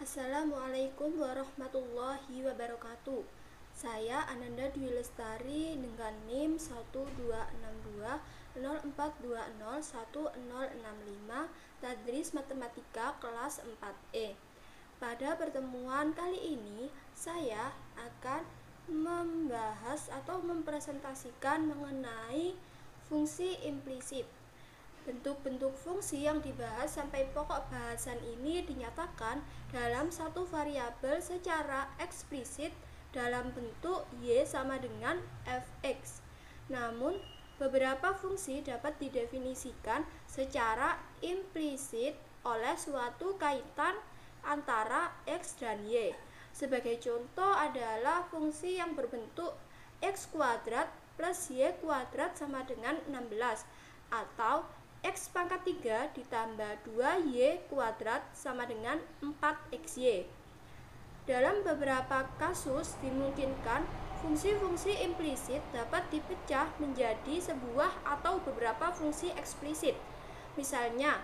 Assalamualaikum warahmatullahi wabarakatuh. Saya Ananda Dwi Lestari dengan NIM 1262042010065 Tadris Matematika kelas 4E. Pada pertemuan kali ini saya akan membahas atau mempresentasikan mengenai fungsi implisit. Bentuk-bentuk fungsi yang dibahas sampai pokok bahasan ini dinyatakan dalam satu variabel secara eksplisit dalam bentuk y sama dengan fx. Namun, beberapa fungsi dapat didefinisikan secara implisit oleh suatu kaitan antara x dan y. Sebagai contoh adalah fungsi yang berbentuk x kuadrat plus y kuadrat sama dengan 16 atau x pangkat 3 ditambah 2y kuadrat sama dengan 4xy. Dalam beberapa kasus dimungkinkan fungsi-fungsi implisit dapat dipecah menjadi sebuah atau beberapa fungsi eksplisit. Misalnya,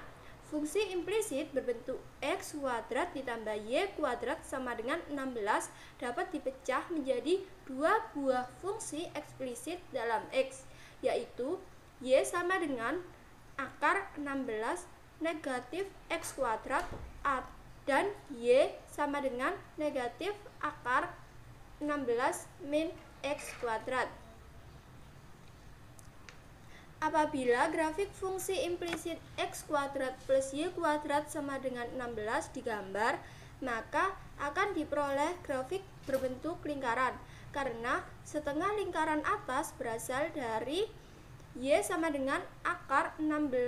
fungsi implisit berbentuk x kuadrat ditambah y kuadrat sama dengan 16 dapat dipecah menjadi dua buah fungsi eksplisit dalam x, yaitu y sama dengan akar 16 negatif x kuadrat dan y sama dengan negatif akar 16 min x kuadrat. Apabila grafik fungsi implisit x kuadrat plus y kuadrat sama dengan 16 digambar, maka akan diperoleh grafik berbentuk lingkaran, karena setengah lingkaran atas berasal dari y sama dengan akar 16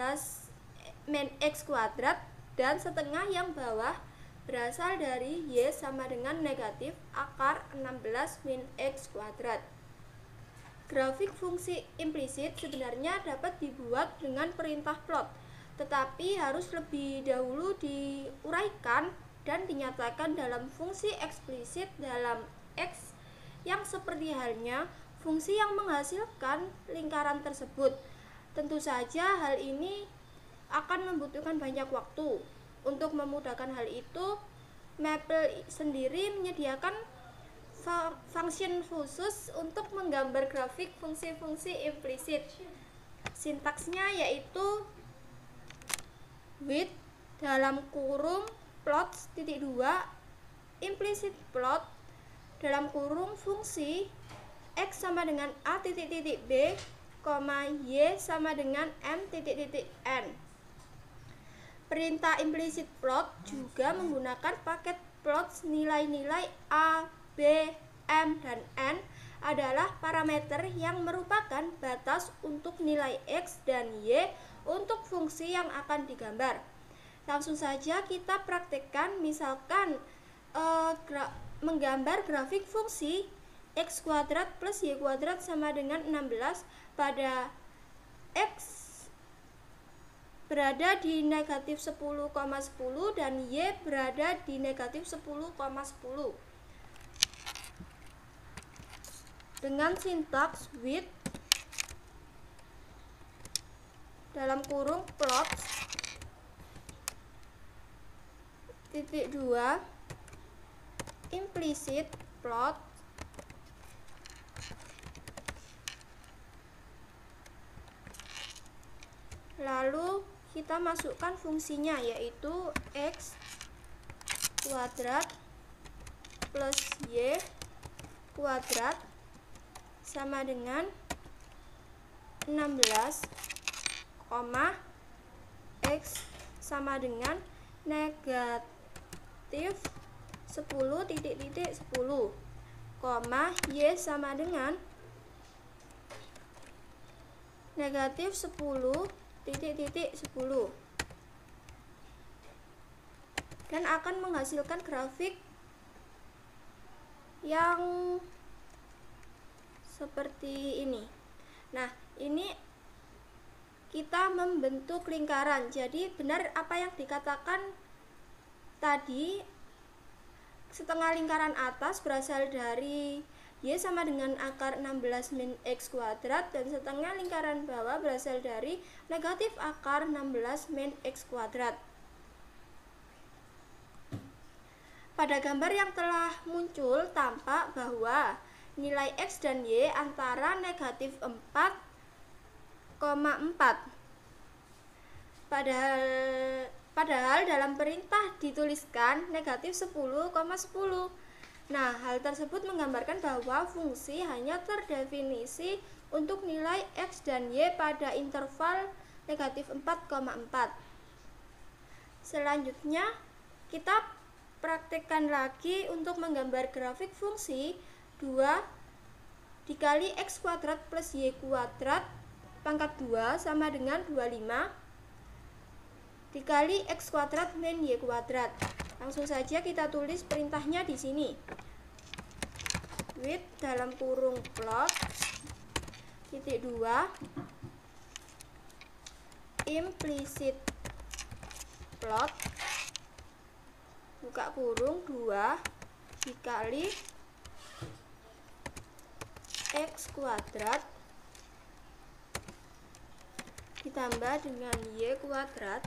min x kuadrat dan setengah yang bawah berasal dari y sama dengan negatif akar 16 min x kuadrat. Grafik fungsi implisit sebenarnya dapat dibuat dengan perintah plot, tetapi harus lebih dahulu diuraikan dan dinyatakan dalam fungsi eksplisit dalam x yang seperti halnya fungsi yang menghasilkan lingkaran tersebut. Tentu saja hal ini akan membutuhkan banyak waktu. Untuk memudahkan hal itu, Maple sendiri menyediakan function khusus untuk menggambar grafik fungsi-fungsi implisit. Sintaksnya yaitu with dalam kurung plots titik 2 implicit plot dalam kurung fungsi x sama dengan a titik titik b, y sama dengan m titik titik n. Perintah implicit plot juga menggunakan paket plots. Nilai-nilai a, b, m, dan n adalah parameter yang merupakan batas untuk nilai x dan y untuk fungsi yang akan digambar. Langsung saja kita praktekkan, misalkan menggambar grafik fungsi x kuadrat plus y kuadrat sama dengan 16 pada x berada di negatif 10,10 dan y berada di negatif 10,10 dengan sintaks with dalam kurung plot titik 2 implicit plot lalu kita masukkan fungsinya, yaitu x kuadrat plus y kuadrat sama dengan 16, x sama dengan negatif 10 titik titik 10, y sama dengan negatif 10 titik titik 10, dan akan menghasilkan grafik yang seperti ini. Nah, ini kita membentuk lingkaran. Jadi benar apa yang dikatakan tadi, setengah lingkaran atas berasal dari y sama dengan akar 16 min x kuadrat dan setengah lingkaran bawah berasal dari negatif akar 16 min x kuadrat. Pada gambar yang telah muncul tampak bahwa nilai X dan Y antara negatif 4,4. Padahal dalam perintah dituliskan negatif 10,10. Nah, hal tersebut menggambarkan bahwa fungsi hanya terdefinisi untuk nilai X dan Y pada interval negatif 4,4. Selanjutnya, kita praktekkan lagi untuk menggambar grafik fungsi 2 dikali X kuadrat plus Y kuadrat pangkat 2 sama dengan 25 dikali X kuadrat min Y kuadrat. Langsung saja kita tulis perintahnya di sini. With dalam kurung plot titik 2 implicit plot buka kurung 2 dikali X kuadrat ditambah dengan Y kuadrat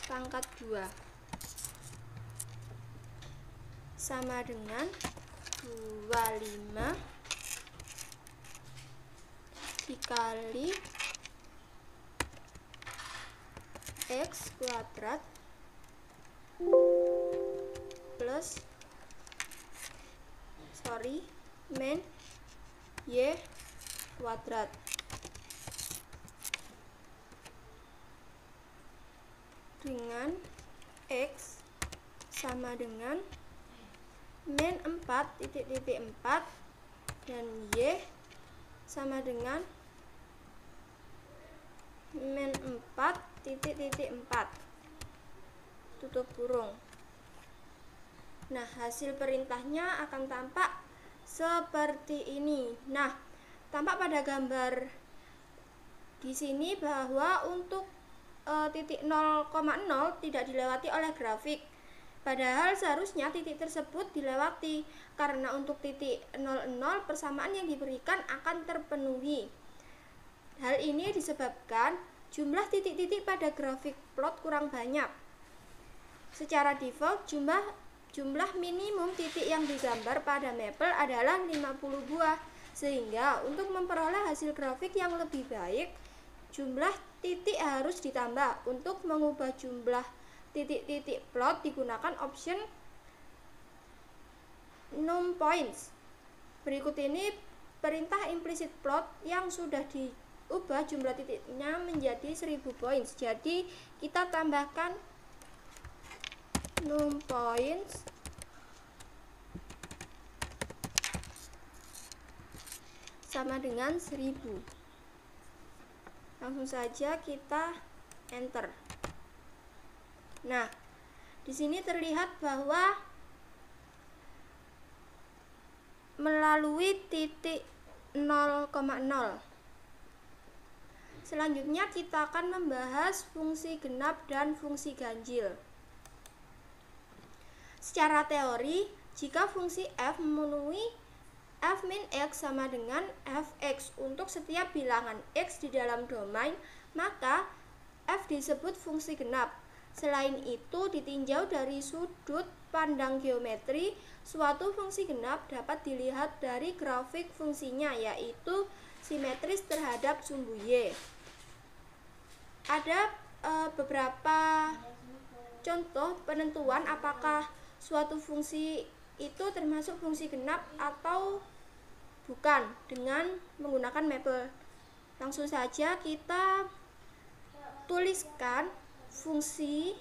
pangkat 2 sama dengan 25 dikali X kuadrat plus min Y kuadrat dengan X sama dengan min 4,4 dan Y sama dengan min 4,4 tutup kurung. Nah, hasil perintahnya akan tampak seperti ini. Nah, tampak pada gambar di sini bahwa untuk titik 0,0 tidak dilewati oleh grafik. Padahal seharusnya titik tersebut dilewati karena untuk titik 00 persamaan yang diberikan akan terpenuhi. Hal ini disebabkan jumlah titik-titik pada grafik plot kurang banyak. Secara default jumlah minimum titik yang digambar pada mapel adalah 50 buah. Sehingga untuk memperoleh hasil grafik yang lebih baik, jumlah titik harus ditambah. Untuk mengubah jumlah titik-titik plot digunakan option num points. Berikut ini perintah implicit plot yang sudah diubah jumlah titiknya menjadi 1000 points. Jadi kita tambahkan num points sama dengan 1000. Langsung saja kita enter. Nah, di sini terlihat bahwa melalui titik 0,0. Selanjutnya kita akan membahas fungsi genap dan fungsi ganjil. Secara teori, jika fungsi f memenuhi f min x sama dengan fx untuk setiap bilangan x di dalam domain, maka f disebut fungsi genap. Selain itu, ditinjau dari sudut pandang geometri, suatu fungsi genap dapat dilihat dari grafik fungsinya, yaitu simetris terhadap sumbu y. Ada beberapa contoh penentuan apakah suatu fungsi itu termasuk fungsi genap atau bukan dengan menggunakan mapel. Langsung saja kita tuliskan fungsi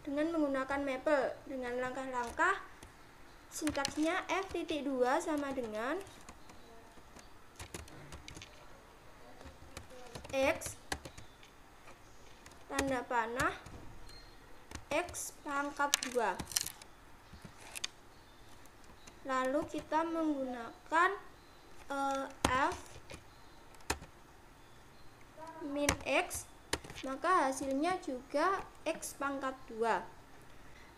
dengan menggunakan mapel dengan langkah-langkah. Sintaksnya f.2 sama dengan x tanda panah x pangkat 2. Lalu kita menggunakan f min x, maka hasilnya juga x pangkat 2.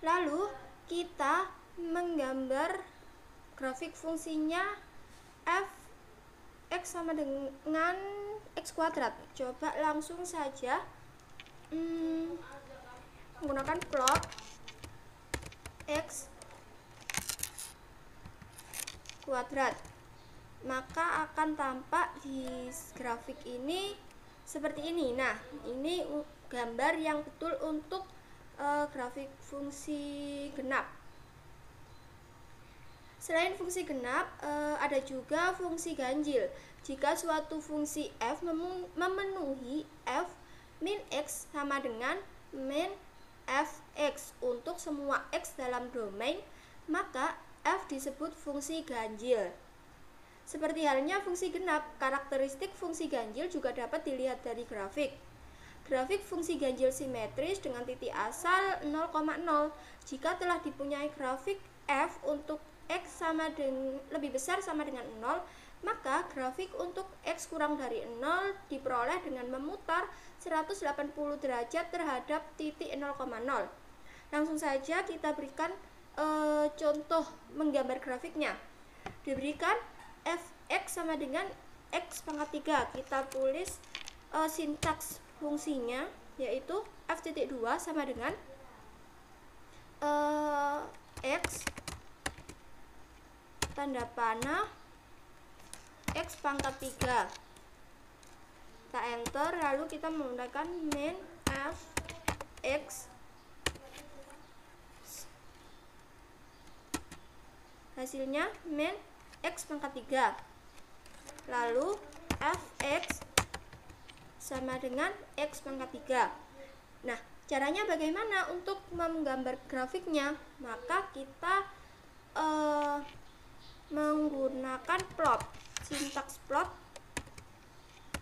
Lalu kita menggambar grafik fungsinya f x sama dengan x kuadrat. Coba langsung saja menggunakan plot X kuadrat. Maka akan tampak di grafik ini seperti ini. Nah, ini gambar yang betul untuk grafik fungsi genap. Selain fungsi genap, ada juga fungsi ganjil. Jika suatu fungsi f memenuhi f min x sama dengan min fx untuk semua x dalam domain, maka f disebut fungsi ganjil. Seperti halnya fungsi genap, karakteristik fungsi ganjil juga dapat dilihat dari grafik. Grafik fungsi ganjil simetris dengan titik asal 0,0. Jika telah dipunyai grafik f untuk x lebih besar sama dengan 0, maka grafik untuk x kurang dari 0 diperoleh dengan memutar 180 derajat terhadap titik 0,0. Langsung saja kita berikan contoh menggambar grafiknya. Diberikan fx sama dengan x pangkat 3. Kita tulis sintaks fungsinya, yaitu f.2 sama dengan x tanda panah x pangkat 3. Kita enter, lalu kita menggunakan min fx, hasilnya min x pangkat 3. Lalu fx sama dengan x pangkat 3. Nah, caranya bagaimana untuk menggambar grafiknya? Maka kita menggunakan plot, sintaks plot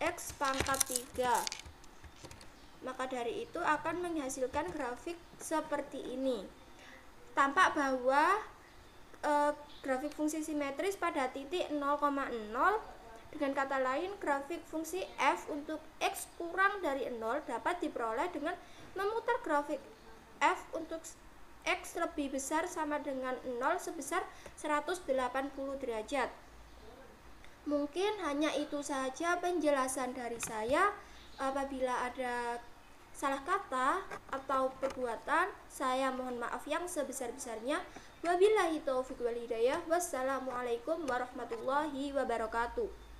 x pangkat 3. Maka dari itu akan menghasilkan grafik seperti ini. Tampak bahwa grafik fungsi simetris pada titik 0,0. Dengan kata lain, grafik fungsi f untuk x kurang dari 0 dapat diperoleh dengan memutar grafik f untuk x lebih besar sama dengan 0 sebesar 180 derajat. Mungkin hanya itu saja penjelasan dari saya. Apabila ada salah kata atau perbuatan, saya mohon maaf yang sebesar-besarnya. Wabillahi taufiq wal hidayah. Wassalamualaikum warahmatullahi wabarakatuh.